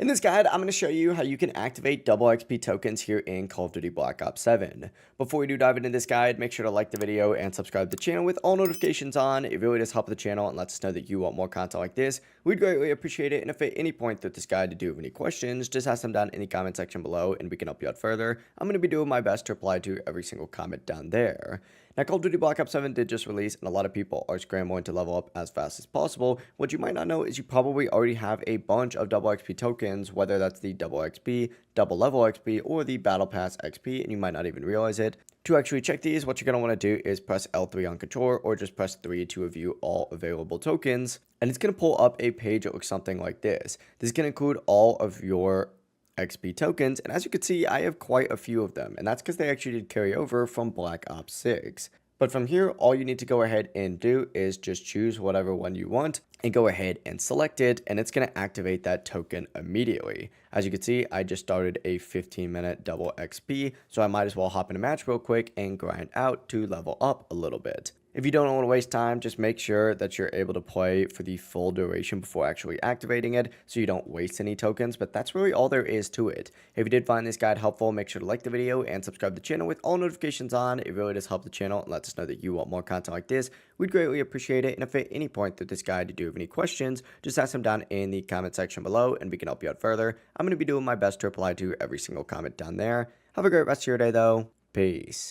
In this guide, I'm going to show you how you can activate double XP tokens here in Call of Duty Black Ops 7. Before we do dive into this guide, make sure to like the video and subscribe to the channel with all notifications on. It really does help the channel and lets us know that you want more content like this. We'd greatly appreciate it, and if at any point through this guide you do have any questions, just ask them down in the comment section below and we can help you out further. I'm going to be doing my best to reply to every single comment down there. Now, Call of Duty Black Ops 7 did just release, and a lot of people are scrambling to level up as fast as possible. What you might not know is you probably already have a bunch of double XP tokens, whether that's the double XP, double level XP, or the Battle Pass XP, and you might not even realize it. To actually check these, what you're going to want to do is press L3 on controller, or just press 3 to view all available tokens, and it's going to pull up a page that looks something like this. This is going to include all of your XP tokens, and as you can see, I have quite a few of them, and that's because they actually did carry over from Black Ops 6. But from here, all you need to go ahead and do is just choose whatever one you want and go ahead and select it, and it's going to activate that token immediately. As you can see, I just started a 15-minute double XP, so I might as well hop in a match real quick and grind out to level up a little bit. If you don't want to waste time, just make sure that you're able to play for the full duration before actually activating it so you don't waste any tokens, but that's really all there is to it. If you did find this guide helpful, make sure to like the video and subscribe to the channel with all notifications on. It really does help the channel and lets us know that you want more content like this. We'd greatly appreciate it, and if at any point through this guide you do have any questions, just ask them down in the comment section below and we can help you out further. I'm going to be doing my best to reply to every single comment down there. Have a great rest of your day though. Peace.